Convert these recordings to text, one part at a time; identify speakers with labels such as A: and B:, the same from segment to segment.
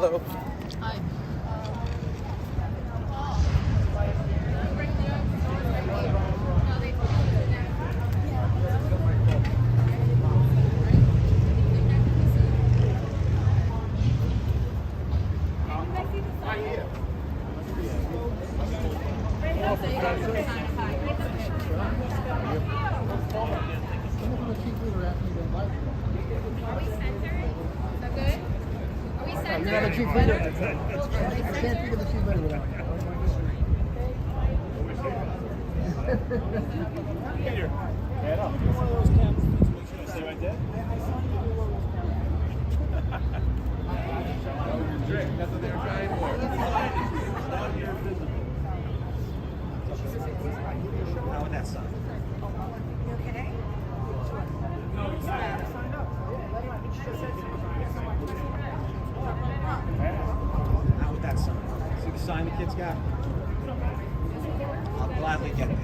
A: Hello.
B: Hi.
C: You're not a chief leader. I can't think of the chief leader without you.
D: Peter, head up. One of those cameras. Make sure I stay right there. Drink. That's what they were trying for. How would that sound?
E: You okay?
D: No, you signed up. How would that sound? See the sign the kids got? I'll gladly get there.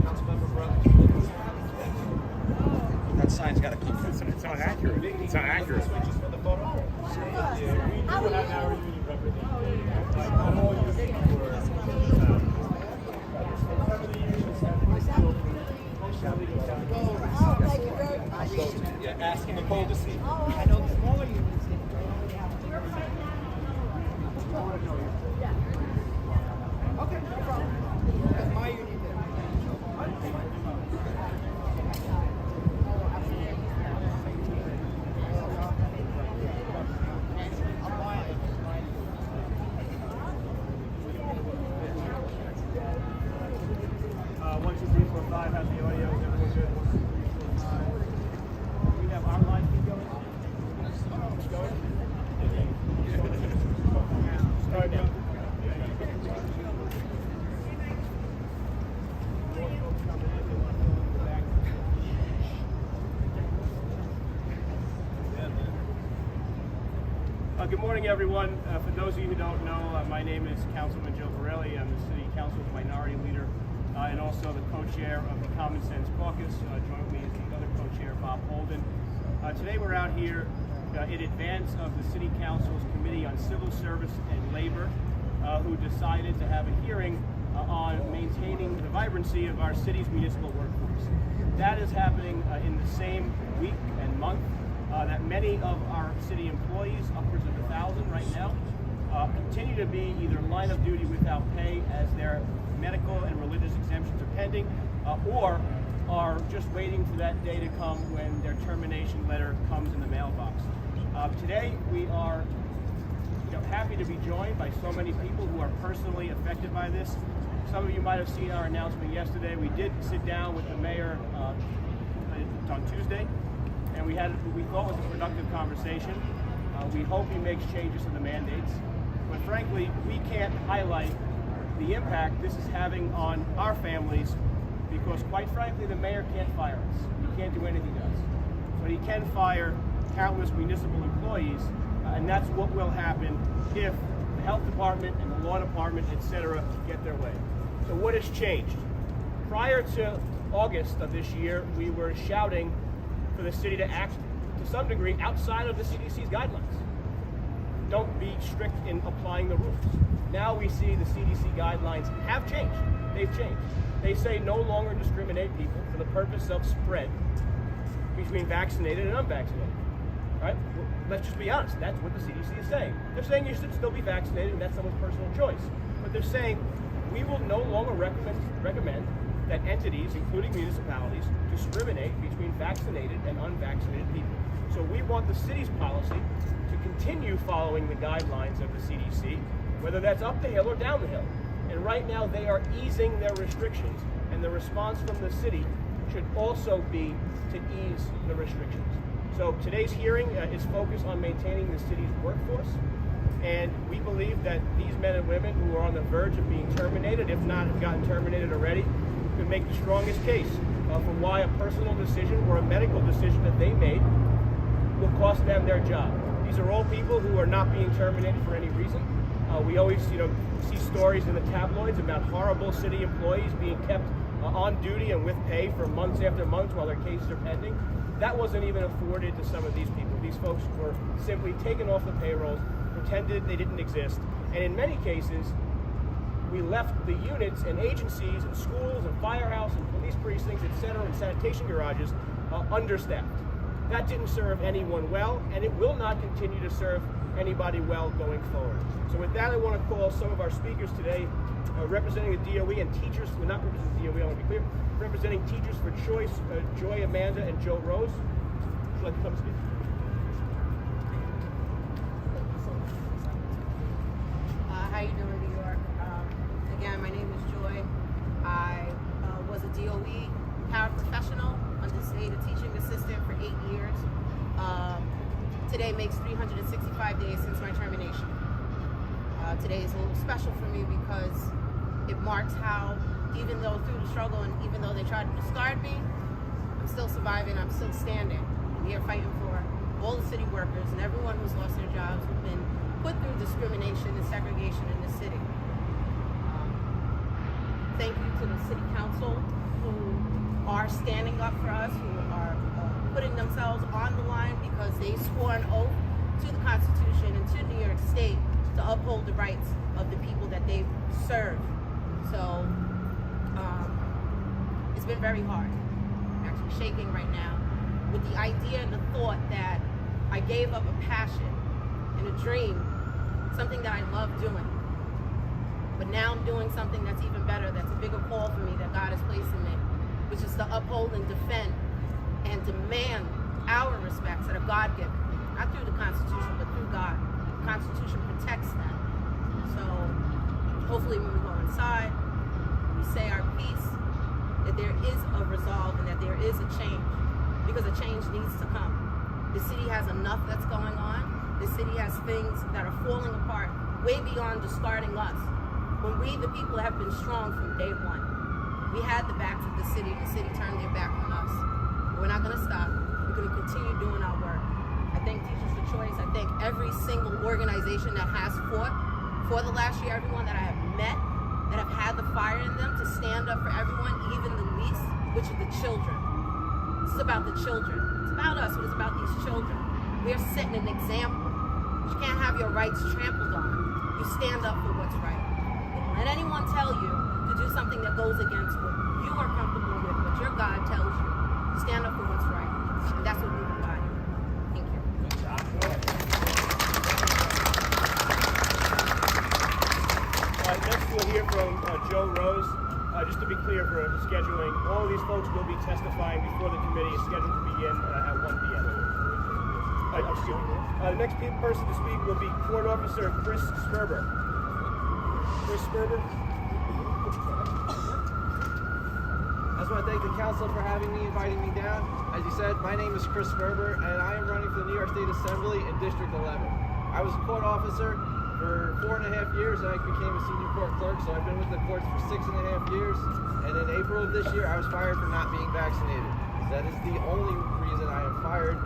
D: Councilmember Brothers. That sign's got to come from.
F: It's not accurate. It's not accurate.
D: Switches for the photo?
E: Thank you very much.
D: Yeah, asking Nicole to see.
E: I know the smaller units.
C: Okay, no problem. Because my unit
D: One, two, three, four, five. How's the audio? Is everyone good? We have our line keep going. Start now. Good morning, everyone. For those of you who don't know, my name is Councilman Joe Borelli. I'm the City Council's Minority Leader and also the co-chair of the Common Sense Caucus. Jointly is the other co-chair, Bob Holden. Today we're out here in advance of the City Council's Committee on Civil Service and Labor, who decided to have a hearing on maintaining the vibrancy of our city's municipal workforce. That is happening in the same week and month that many of our city employees, upwards of 1,000 right now, continue to be either line of duty without pay as their medical and religious exemptions are pending, or are just waiting for that day to come when their termination letter comes in the mailbox. Today we are happy to be joined by so many people who are personally affected by this. Some of you might have seen our announcement yesterday. We did sit down with the mayor on Tuesday, and we had what we thought was a productive conversation. We hope he makes changes to the mandates, but frankly, we can't highlight the impact this is having on our families because, quite frankly, the mayor can't fire us. He can't do anything else. But he can fire countless municipal employees, and that's what will happen if the health department and the law department, etc., get their way. So what has changed? Prior to August of this year, we were shouting for the city to act to some degree outside of the CDC's guidelines. Don't be strict in applying the rules. Now we see the CDC guidelines have changed. They've changed. They say no longer discriminate people for the purpose of spread between vaccinated and unvaccinated. Right? Well, let's just be honest. That's what the CDC is saying. They're saying you should still be vaccinated, and that's someone's personal choice. But they're saying we will no longer recommend that entities, including municipalities, discriminate between vaccinated and unvaccinated people. So we want the city's policy to continue following the guidelines of the CDC, whether that's up the hill or down the hill. And right now they are easing their restrictions, and the response from the city should also be to ease the restrictions. So today's hearing is focused on maintaining the city's workforce, and we believe that these men and women who are on the verge of being terminated, if not have gotten terminated already, could make the strongest case for why a personal decision or a medical decision that they made will cost them their job. These are all people who are not being terminated for any reason. We always, see stories in the tabloids about horrible city employees being kept on duty and with pay for months after months while their cases are pending. That wasn't even afforded to some of these people. These folks were simply taken off the payrolls, pretended they didn't exist, and in many cases, we left the units and agencies and schools and firehouse and police precincts, etc., and sanitation garages understaffed. That didn't serve anyone well, and it will not continue to serve anybody well going forward. So with that, I want to call some of our speakers today, representing the DOE and teachers, well, not representing the DOE, I want to be clear, representing Teachers for Choice, Joy Amanda and Joe Rose. Would you like to come speak?
A: How you doing, New York? Again, my name is Joy. I was a DOE paraprofessional, understated teaching assistant for 8 years. Today makes 365 days since my termination. Today is a little special for me because it marks how, even though through the struggle and even though they tried to discard me, I'm still surviving, I'm still standing. I'm here fighting for all the city workers and everyone who's lost their jobs, who've been put through discrimination and segregation in this city. Thank you to the city council who are standing up for us, who are putting themselves on the line because they swore an oath to the Constitution and to New York State to uphold the rights of the people that they serve. So it's been very hard. I'm actually shaking right now with the idea and the thought that I gave up a passion and a dream, something that I love doing. But now I'm doing something that's even better, that's a bigger call for me that God has placed in me, which is to uphold and defend and demand our respects that are God-given. Not through the Constitution, but through God. The Constitution protects that. So hopefully when we go inside, we say our piece, that there is a resolve and that there is a change, because a change needs to come. The city has enough that's going on. The city has things that are falling apart way beyond discarding us. When we, the people, have been strong from day one. We had the backs of the city turned their back on us. But we're not gonna stop. We're gonna continue doing our work. I thank Teachers for Choice. I thank every single organization that has fought for the last year, everyone that I have met, that have had the fire in them to stand up for everyone, even the least, which are the children. This is about the children. It's about us, but it's about these children. We are setting an example. You can't have your rights trampled on. You stand up for what's right. Don't let anyone tell you to do something that goes against what you are comfortable with, what your God tells you. Stand up for what's right. And that's what we've embodied. Thank you.
D: Next we'll hear from Joe Rose. Just to be clear for scheduling, all of these folks will be testifying before the committee is scheduled to begin at 1 p.m. Excuse me. The next person to speak will be Court Officer Chris Sperber. Chris Sperber.
B: I just want to thank the council for having me, inviting me down. As you said, my name is Chris Sperber, and I am running for the New York State Assembly in District 11. I was a court officer for 4.5 years, and I became a senior court clerk, so I've been with the courts for 6.5 years. And in April of this year, I was fired for not being vaccinated. That is the only reason I am fired.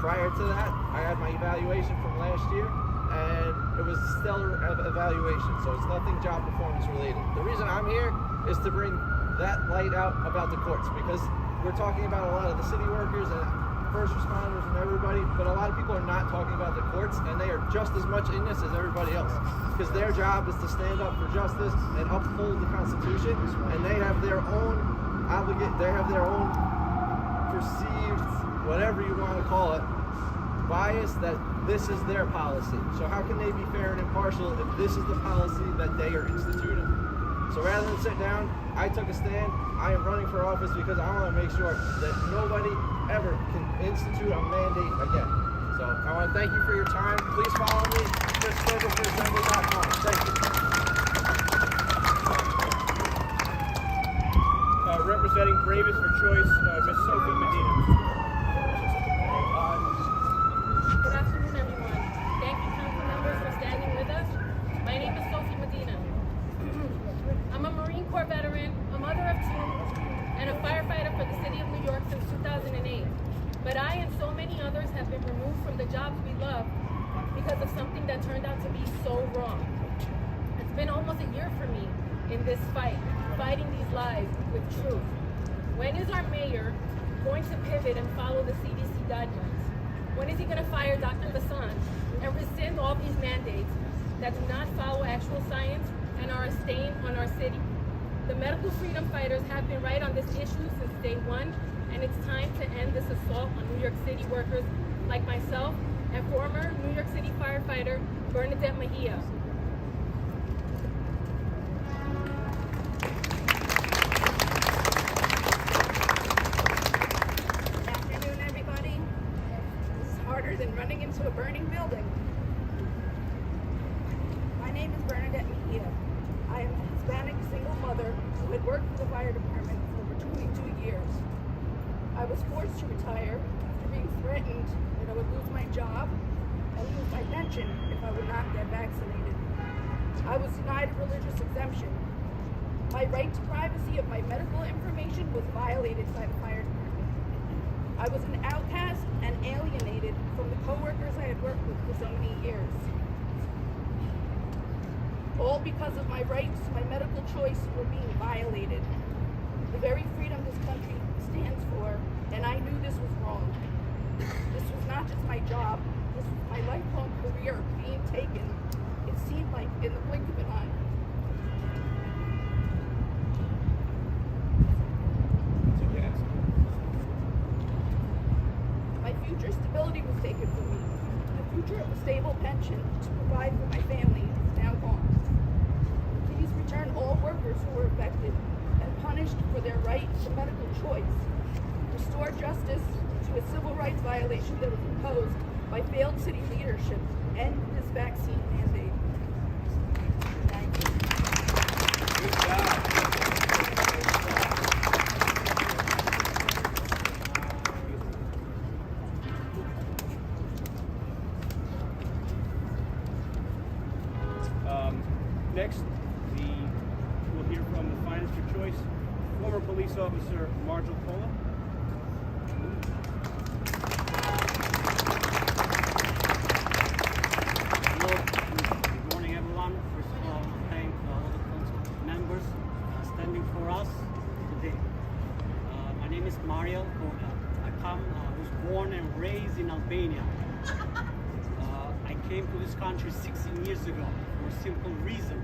B: Prior to that, I had my evaluation from last year, and it was a stellar evaluation, so it's nothing job performance related. The reason I'm here is to bring that light out about the courts, because we're talking about a lot of the city workers and first responders and everybody, but a lot of people are not talking about the courts, and they are just as much in this as everybody else, because their job is to stand up for justice and uphold the Constitution, and they have their own perceived, whatever you want to call it, bias that this is their policy. So how can they be fair and impartial if this is the policy that they are instituting? So rather than sit down, I took a stand. I am running for office because I want to make sure that nobody ever can institute a mandate again. So I want to thank you for your time. Please follow me, ChrisSperberForAssembly.com. Thank you.
D: Representing Bravest for Choice, Ms. Sophie Medina.
G: Good afternoon, everyone. Thank you, council members, for standing with us. My name is Sophie Medina. I'm a Marine Corps veteran, a mother of two, and a firefighter for the city of New York since 2008. But I and so many others have been removed from the jobs we love because of something that turned out to be so wrong. It's been almost a year for me in this fight fighting these lies with truth? When is our mayor going to pivot and follow the CDC guidelines? When is he going to fire Dr. Lassonde and rescind all these mandates that do not follow actual science and are a stain on our city? The medical freedom fighters have been right on this issue since day one, and it's time to end this assault on New York City workers like myself and former New York City firefighter Bernadette Mejia.
E: Good afternoon, everybody. This is harder than running into a burning building. My name is Bernadette Mejia. I am a Hispanic single mother who had worked for the fire department for over 22 years. I was forced to retire after being threatened that I would lose my job and lose my pension if I would not get vaccinated. I was denied a religious exemption. My right to privacy of my medical information was violated by the fire department. I was an outcast and alienated from the coworkers I had worked with for so many years. All because of my rights, my medical choice were being violated. The very freedom this country stands for, and I knew this was wrong. This was not just my job, this was my lifelong career being taken. It seemed like in the blink of an eye. My future stability was taken from me. The future of a stable pension to provide for my family is now gone. Please return all workers who were affected and punished for their right to medical choice. Restore justice to a civil rights violation that was imposed by failed city leadership. End this vaccine mandate. Thank you.
D: Good job. Next, we'll hear from the finest of choice, former police officer Marshall Cola.
H: Good morning, everyone. First of all, I want to thank all the council members standing for us today. My name is Mario Koda. I was born and raised in Albania. I came to this country 16 years ago for a simple reason,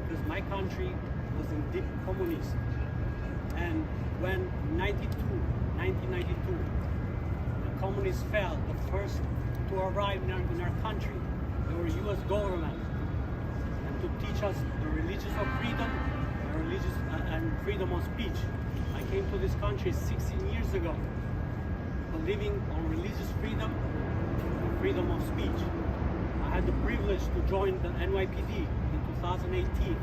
H: because my country was in deep communism. And when 1992, the communists fell, the first to arrive in our country, they were U.S. government, and to teach us the religious of freedom, and freedom of speech. I came to this country 16 years ago, believing on religious freedom and freedom of speech. I had the privilege to join the NYPD in 2018,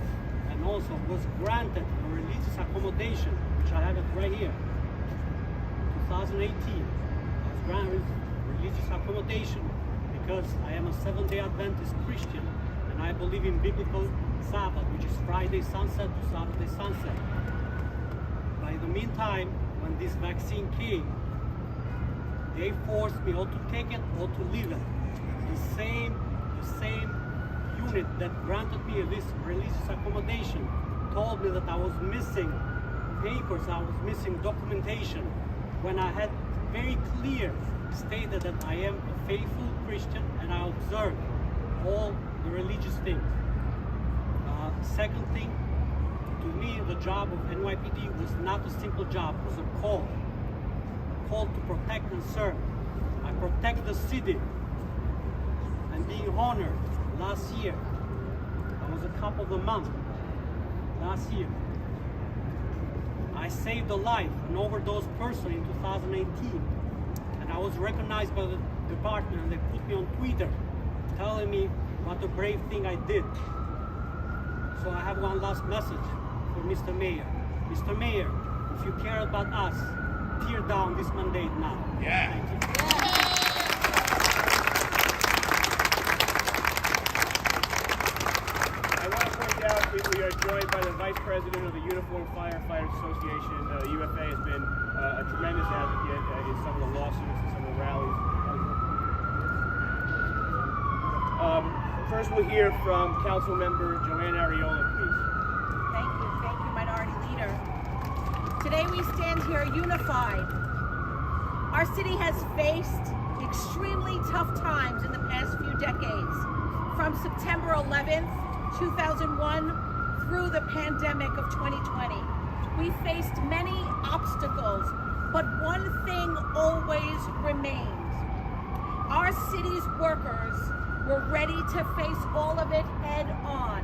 H: and also was granted a religious accommodation, which I have it right here. 2018, I was granted religious accommodation because I am a Seventh-day Adventist Christian, and I believe in biblical Sabbath, which is Friday sunset to Saturday sunset. By the meantime, when this vaccine came, they forced me or to take it or to leave it. The same unit that granted me this religious accommodation told me that I was missing papers, I was missing documentation, when I had very clear stated that I am a faithful Christian and I observe all the religious things. Second thing, to me the job of NYPD was not a simple job, it was a call to protect and serve. I protect the city, and being honored last year, I was a cop of the month last year. I saved a life, an overdose person in 2018, and I was recognized by the department, and they put me on Twitter telling me what a brave thing I did. So I have one last message for Mr. Mayor. Mr. Mayor, if you care about us, tear down this mandate now.
F: Yeah.
H: Thank you.
D: I want to point out that we are joined by the Vice President of the Uniformed Firefighters Association. The UFA has been a tremendous advocate in some of the lawsuits and some of the rallies. First we'll hear from Council Member Joann Ariola, please.
E: Thank you, Minority Leader.
I: Today we stand here unified. Our city has faced extremely tough times in the past few decades, from September 11th, 2001 through the pandemic of 2020. We faced many obstacles, but one thing always remained. Our city's workers were ready to face all of it head on.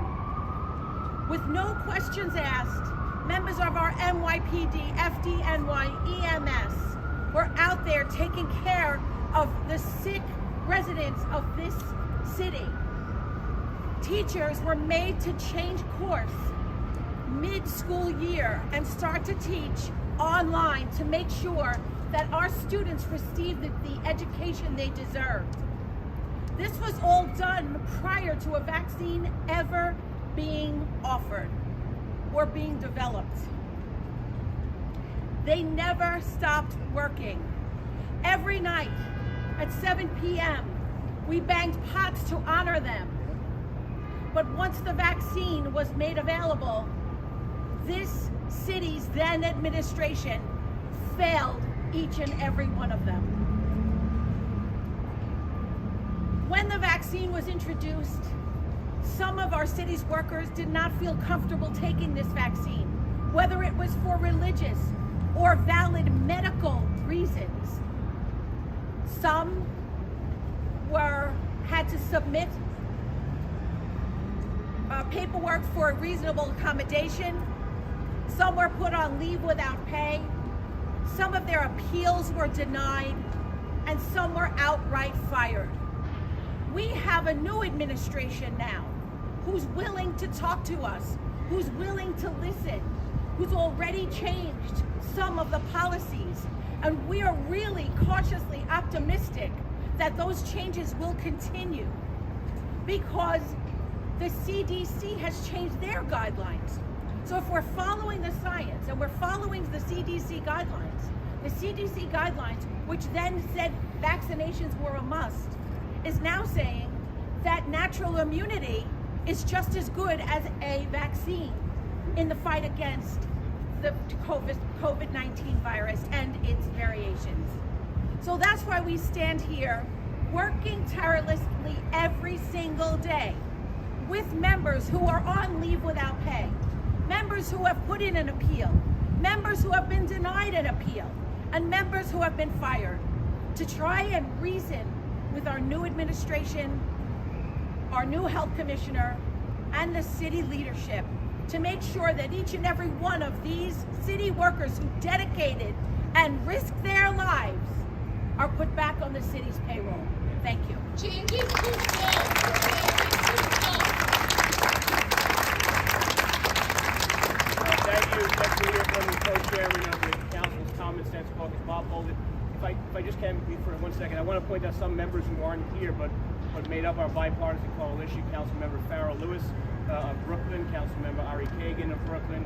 I: With no questions asked, members of our NYPD, FDNY, EMS were out there taking care of the sick residents of this city. Teachers were made to change course mid-school year and start to teach online to make sure that our students received the education they deserved. This was all done prior to a vaccine ever being offered or being developed. They never stopped working. Every night at 7 p.m., we banged pots to honor them. But once the vaccine was made available, this city's then administration failed each and every one of them. When the vaccine was introduced, some of our city's workers did not feel comfortable taking this vaccine, whether it was for religious or valid medical reasons. Some had to submit paperwork for a reasonable accommodation. Some were put on leave without pay. Some of their appeals were denied, and some were outright fired. We have a new administration now who's willing to talk to us, who's willing to listen, who's already changed some of the policies. And we are really cautiously optimistic that those changes will continue because the CDC has changed their guidelines. So if we're following the science and we're following the CDC guidelines, which then said vaccinations were a must, is now saying that natural immunity is just as good as a vaccine in the fight against the COVID-19 virus and its variations. So that's why we stand here working tirelessly every single day with members who are on leave without pay, members who have put in an appeal, members who have been denied an appeal, and members who have been fired, to try and reason with our new administration, our new health commissioner, and the city leadership to make sure that each and every one of these city workers who dedicated and risked their lives are put back on the city's payroll. Thank you.
D: Thank you from the co-chairman of the council's Common Sense Caucus, Bob Holden. If I just can be for 1 second, I want to point out some members who aren't here but made up our bipartisan coalition. Councilmember Farrell Lewis of Brooklyn, Councilmember Ari Kagan of Brooklyn,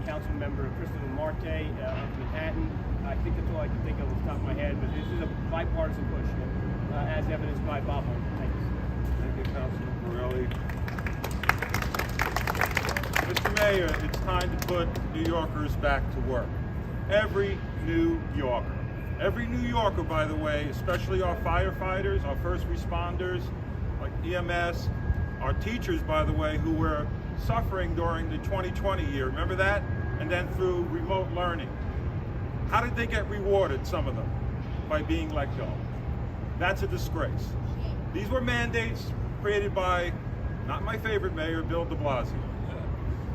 D: Councilmember Christopher Marte of Manhattan. I think that's all I can think of off the top of my head, but this is a bipartisan push, as evidenced by Bob Holden. Thank you.
F: Thank you, Councilman Borelli. Mr. Mayor, it's time to put New Yorkers back to work. Every New Yorker, by the way, especially our firefighters, our first responders, like EMS, our teachers, by the way, who were suffering during the 2020 year, remember that? And then through remote learning. How did they get rewarded, some of them? By being let go. That's a disgrace. These were mandates created by, not my favorite mayor, Bill de Blasio.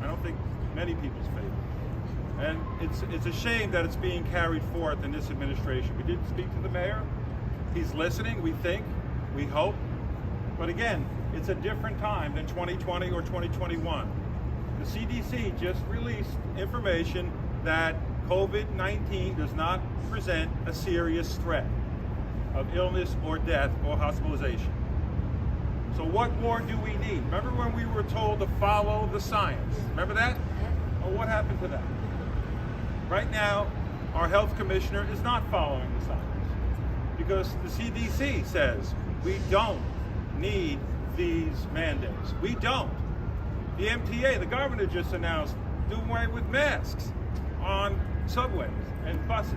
F: I don't think many people's favorite. And it's a shame that it's being carried forth in this administration. We did speak to the mayor. He's listening, we think, we hope. But again, it's a different time than 2020 or 2021. The CDC just released information that COVID-19 does not present a serious threat of illness or death or hospitalization. So what more do we need? Remember when we were told to follow the science? Remember that? Well, what happened to that? Right now, our health commissioner is not following the science because the CDC says we don't need these mandates. We don't. The MTA, the governor just announced, do away with masks on subways and buses.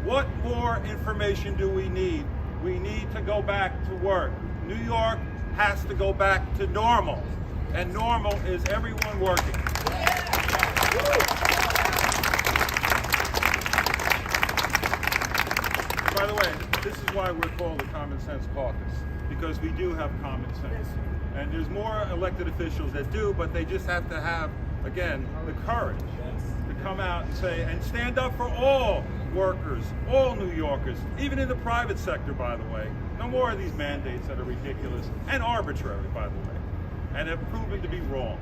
F: What more information do we need? We need to go back to work. New York has to go back to normal, and normal is everyone working. By the way, this is why we're called the Common Sense Caucus, because we do have common sense. And there's more elected officials that do, but they just have to have, again, the courage to come out and say, and stand up for all workers, all New Yorkers, even in the private sector, by the way. No more of these mandates that are ridiculous and arbitrary, by the way, and have proven to be wrong.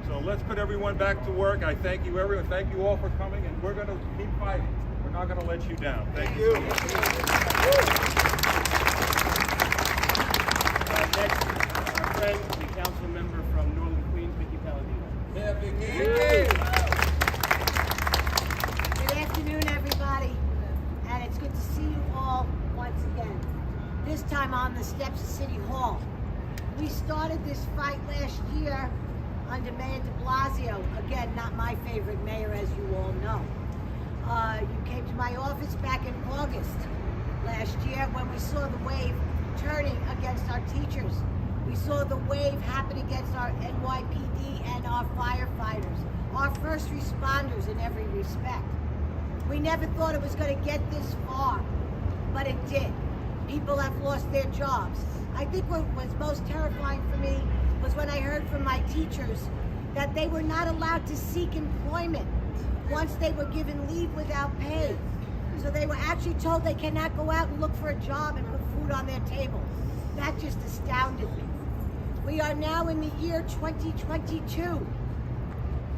F: So let's put everyone back to work. I thank you, everyone. Thank you all for coming, and we're going to keep fighting. We're not going to let you down. Thank you.
D: Next, our friend, the council member from Northern Queens, Vickie Paladino.
C: Yeah,
J: Good afternoon, everybody, and it's good to see you all once again. This time on the steps of City Hall. We started this fight last year under Mayor de Blasio. Again, not my favorite mayor, as you all know. You came to my office back in August last year when we saw the wave turning against our teachers. We saw the wave happen against our NYPD and our firefighters, our first responders in every respect. We never thought it was going to get this far, but it did. People have lost their jobs. I think what was most terrifying for me was when I heard from my teachers that they were not allowed to seek employment once they were given leave without pay. So they were actually told they cannot go out and look for a job and put food on their table. That just astounded me. We are now in the year 2022.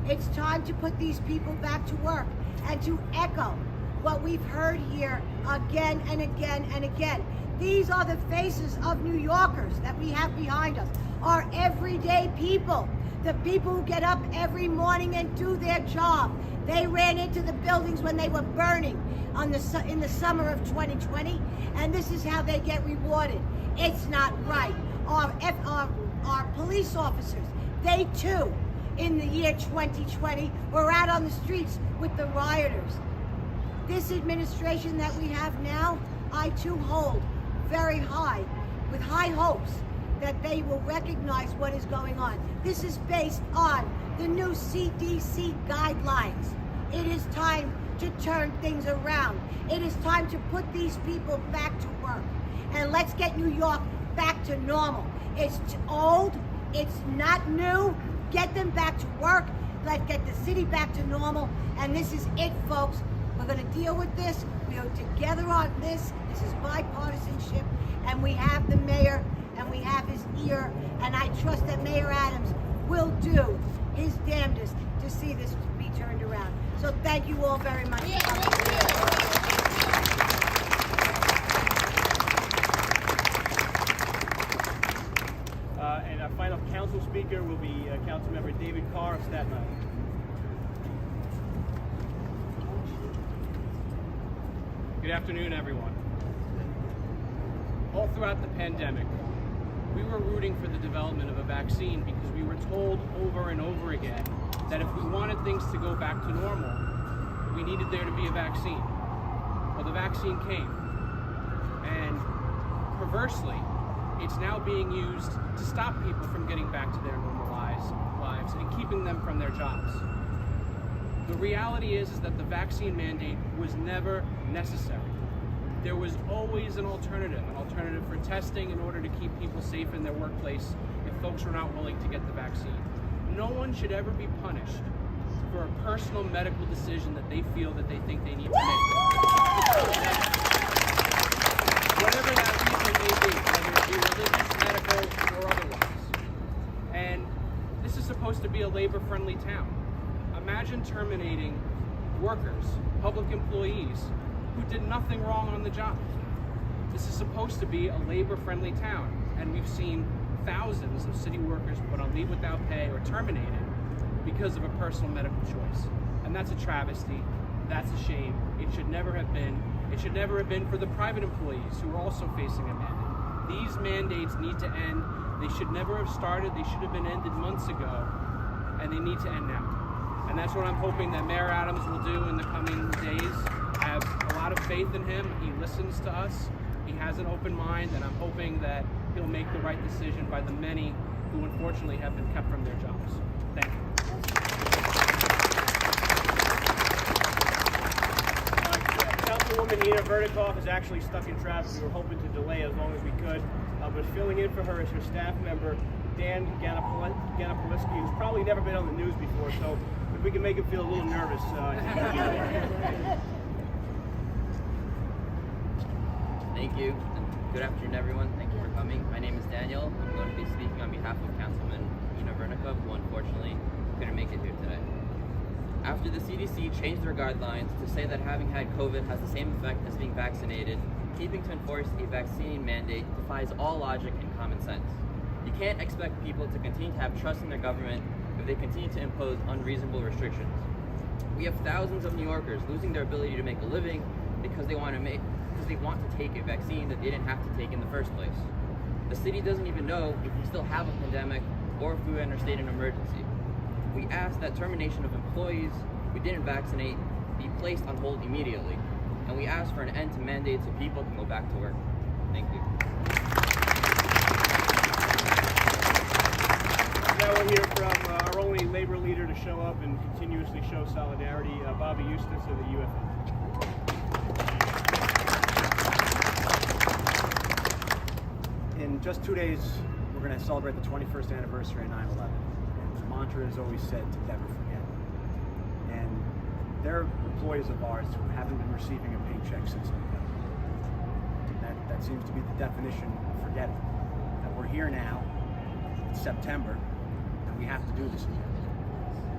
J: It's time to put these people back to work and to echo what we've heard here again and again and again. These are the faces of New Yorkers that we have behind us, our everyday people, the people who get up every morning and do their job. They ran into the buildings when they were burning in the summer of 2020, and this is how they get rewarded. It's not right. Our police officers, they too, in the year 2020, were out on the streets with the rioters. This administration that we have now, I too hold very high, with high hopes that they will recognize what is going on. This is based on the new CDC guidelines. It is time to turn things around. It is time to put these people back to work. And let's get New York back to normal. It's old, it's not new. Get them back to work. Let's get the city back to normal. And this is it, folks. We're going to deal with this. We are together on this. This is bipartisanship. And we have the mayor, and we have his ear. And I trust that Mayor Adams will do his damnedest to see this be turned around. So thank you all very much.
D: And our final council speaker will be Councilmember David Carr of Staten Island.
K: Good afternoon, everyone. All throughout the pandemic, we were rooting for the development of a vaccine because we were told over and over again that if we wanted things to go back to normal, we needed there to be a vaccine. Well, the vaccine came, and perversely, it's now being used to stop people from getting back to their normal lives and keeping them from their jobs. The reality is that the vaccine mandate was never necessary. There was always an alternative for testing in order to keep people safe in their workplace if folks were not willing to get the vaccine. No one should ever be punished for a personal medical decision that they feel that they think they need to make. Whatever that reason may be, whether it be religious, medical, or otherwise. And this is supposed to be a labor-friendly town. Imagine terminating workers, public employees, who did nothing wrong on the job. This is supposed to be a labor-friendly town, and we've seen thousands of city workers put on leave without pay or terminated because of a personal medical choice. And that's a travesty. That's a shame. It should never have been. It should never have been for the private employees who are also facing a mandate. These mandates need to end. They should never have started. They should have been ended months ago, and they need to end now. And that's what I'm hoping that Mayor Adams will do in the coming days. I have a lot of faith in him. He listens to us. He has an open mind, and I'm hoping that he'll make the right decision by the many who unfortunately have been kept from their jobs. Thank you.
D: Councilwoman Inna Vernikov is actually stuck in traffic. We were hoping to delay as long as we could, but filling in for her is her staff member, Dan Ganapoliski, who's probably never been on the news before, so if we can make him feel a little nervous.
L: Thank you. Good afternoon, everyone. Thank you for coming. My name is Daniel. I'm going to be speaking on behalf of Councilwoman Inna Vernikov, who unfortunately couldn't make it here today. After the CDC changed their guidelines to say that having had COVID has the same effect as being vaccinated, keeping to enforce a vaccine mandate defies all logic and common sense. You can't expect people to continue to have trust in their government if they continue to impose unreasonable restrictions. We have thousands of New Yorkers losing their ability to make a living because they want to take a vaccine that they didn't have to take in the first place. The city doesn't even know if we still have a pandemic or if we are in a state of emergency. We ask that termination of employees who didn't vaccinate be placed on hold immediately, and we ask for an end to mandates so people can go back to work. Thank you.
D: Now we'll hear from our only labor leader to show up and continuously show solidarity, Bobby Eustace of the UFA.
M: In just 2 days, we're going to celebrate the 21st anniversary of 9/11. And the mantra is always said to never forget. And there are employees of ours who haven't been receiving a paycheck since November. That seems to be the definition of forgetting. And we're here now, it's September, and we have to do this again.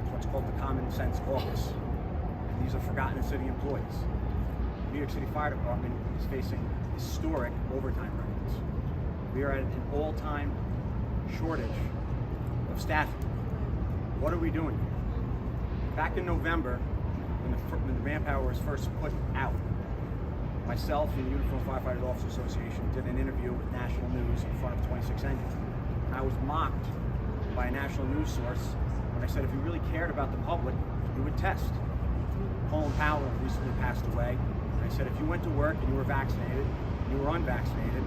M: It's what's called the Common Sense Caucus. And these are forgotten city employees. The New York City Fire Department is facing historic overtime records. We are at an all-time shortage of staffing. What are we doing? Back in November, when the manpower was first put out, myself and the Uniform Firefighters Officers Association did an interview with National News in front of 26 engines. And I was mocked by a national news source when I said if you really cared about the public, you would test. Colin Powell recently passed away, and I said if you went to work and you were vaccinated and you were unvaccinated,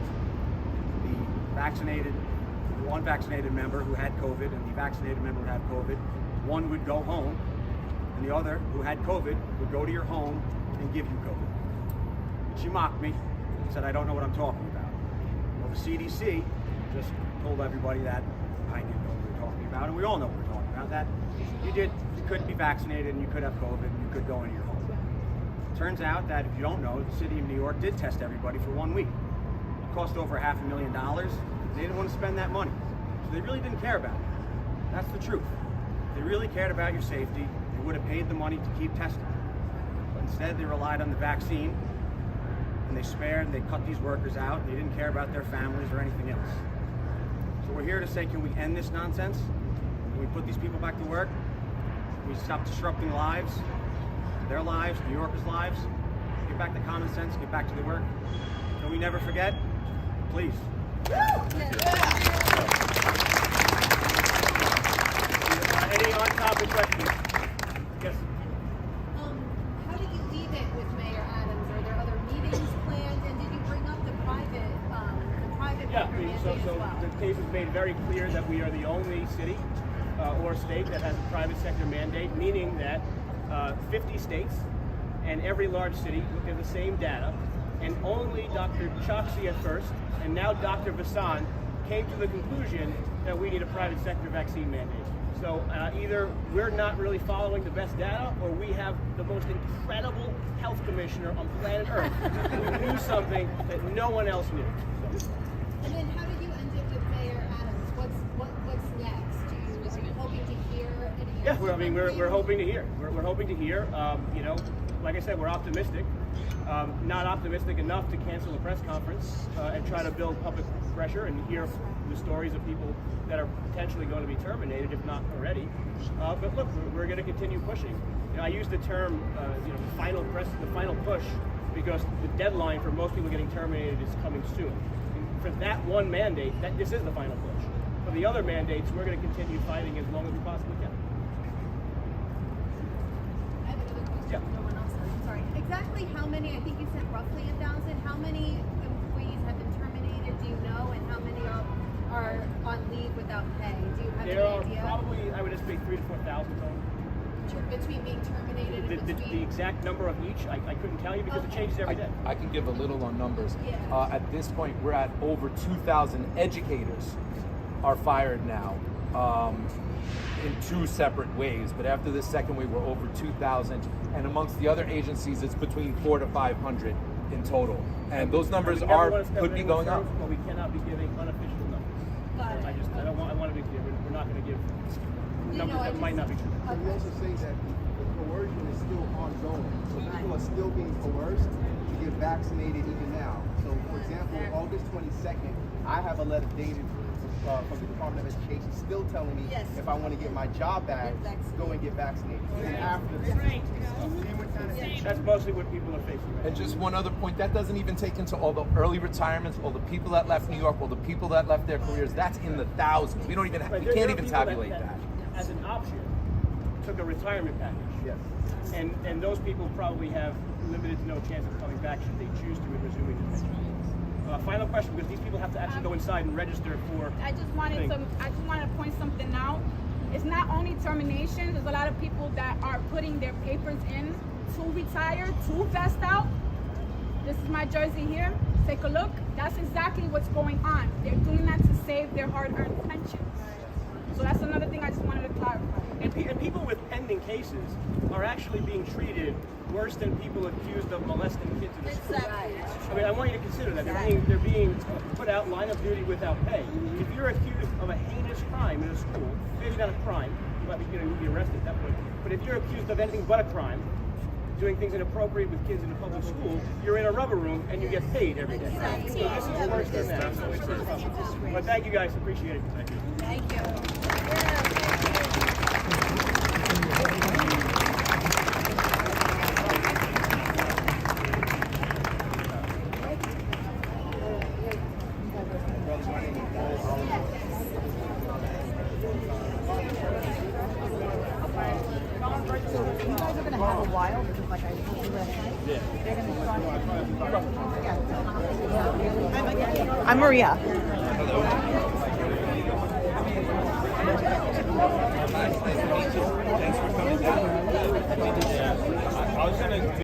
M: the unvaccinated member who had COVID and the vaccinated member who had COVID, one would go home and the other who had COVID would go to your home and give you COVID. She mocked me, said I don't know what I'm talking about. Well, the CDC just told everybody that I didn't know what we were talking about, and we all know what we're talking about, that you could be vaccinated and you could have COVID and you could go into your home. Turns out that if you don't know, the city of New York did test everybody for 1 week. Cost over $500,000. They didn't want to spend that money. So they really didn't care about it. That's the truth. If they really cared about your safety, they would have paid the money to keep testing. But instead they relied on the vaccine, and they spared and they cut these workers out, and they didn't care about their families or anything else. So we're here to say, can we end this nonsense? Can we put these people back to work? Can we stop disrupting lives, their lives, New Yorkers' lives? Get back to common sense, get back to the work. Can we never forget? Please.
D: Any on-topic questions? Yes.
N: How did you leave it with Mayor Adams? Are there other meetings planned? And did you bring up the private
D: Yeah,
N: mandate
D: so
N: as well?
D: the case has made very clear that we are the only city or state that has a private sector mandate, meaning that 50 states and every large city look at the same data, and only Dr. Chokshi at first, and now Dr. Vassan, came to the conclusion that we need a private sector vaccine mandate. So either we're not really following the best data, or we have the most incredible health commissioner on planet Earth who knew something that no one else knew. So.
N: And then how did you end it with Mayor Adams? What's next? Are you hoping to hear any?
D: Yeah, we're hoping to hear. We're hoping to hear. Like I said, we're optimistic. Not optimistic enough to cancel a press conference and try to build public pressure and hear the stories of people that are potentially going to be terminated, if not already. But look, we're going to continue pushing. I use the term, the final push, because the deadline for most people getting terminated is coming soon. And for that one mandate, this is the final push. For the other mandates, we're going to continue fighting as long as we possibly can. Yeah.
N: No one else has. Sorry. Exactly how many? I think you said roughly 1,000. How many employees have been terminated? Do you know? And how many are on leave without pay? Do you have
D: There are
N: any idea?
D: probably, I would estimate 3,000 to 4,000 total.
N: Between being terminated and
D: The
N: between.
D: exact number of each, I couldn't tell you because it changes every day.
O: I can give a little on numbers.
N: Yeah.
O: At this point, we're at over 2,000 educators are fired now in two separate ways. But after this second wave, we're over 2,000. And amongst the other agencies, it's between 400 to 500 in total. And those numbers
D: We never want to step
O: could be
D: anyone's
O: going up.
D: toes, but we cannot be giving unofficial numbers.
N: Got it.
D: I want to be clear. We're not going to give numbers that might not be true.
P: But we also say that the coercion is still ongoing. So people are still being coerced to get vaccinated even now. So, for example, August 22nd, I have a letter dated from the Department of Education still telling me if I want to get my job back, go and get vaccinated. Even after
D: That's mostly what people are facing. Right?
O: And just one other point, that doesn't even take into all the early retirements, all the people that left New York, all the people that left their careers. That's in the thousands. We don't even, we
D: There
O: can't
D: are
O: even
D: people
O: tabulate that.
D: As an option, took a retirement package.
P: Yes.
D: And those people probably have limited to no chance of coming back should they choose to and resuming the pension. Final question, because these people have to actually go inside and register for.
Q: I just wanted to point something out. It's not only termination. There's a lot of people that are putting their papers in to retire, to vest out. This is my jersey here. Take a look. That's exactly what's going on. They're doing that to save their hard-earned pensions. So that's another thing I just wanted to clarify.
D: And people with pending cases are actually being treated worse than people accused of molesting kids in the school. I mean, I want you to consider that they're being put out line of duty without pay. If you're accused of a heinous crime in a school, maybe not a crime, you might be arrested at that point. But if you're accused of anything but a crime, doing things inappropriate with kids in a public school, you're in a rubber room and you get paid every day. So this is worse than that. So it's tough. But thank you guys, appreciate it. Thank you.
I: Thank you.
C: You guys are going to have a while because, like I told you last night, they're going to start. I'm Maria.
F: I was going to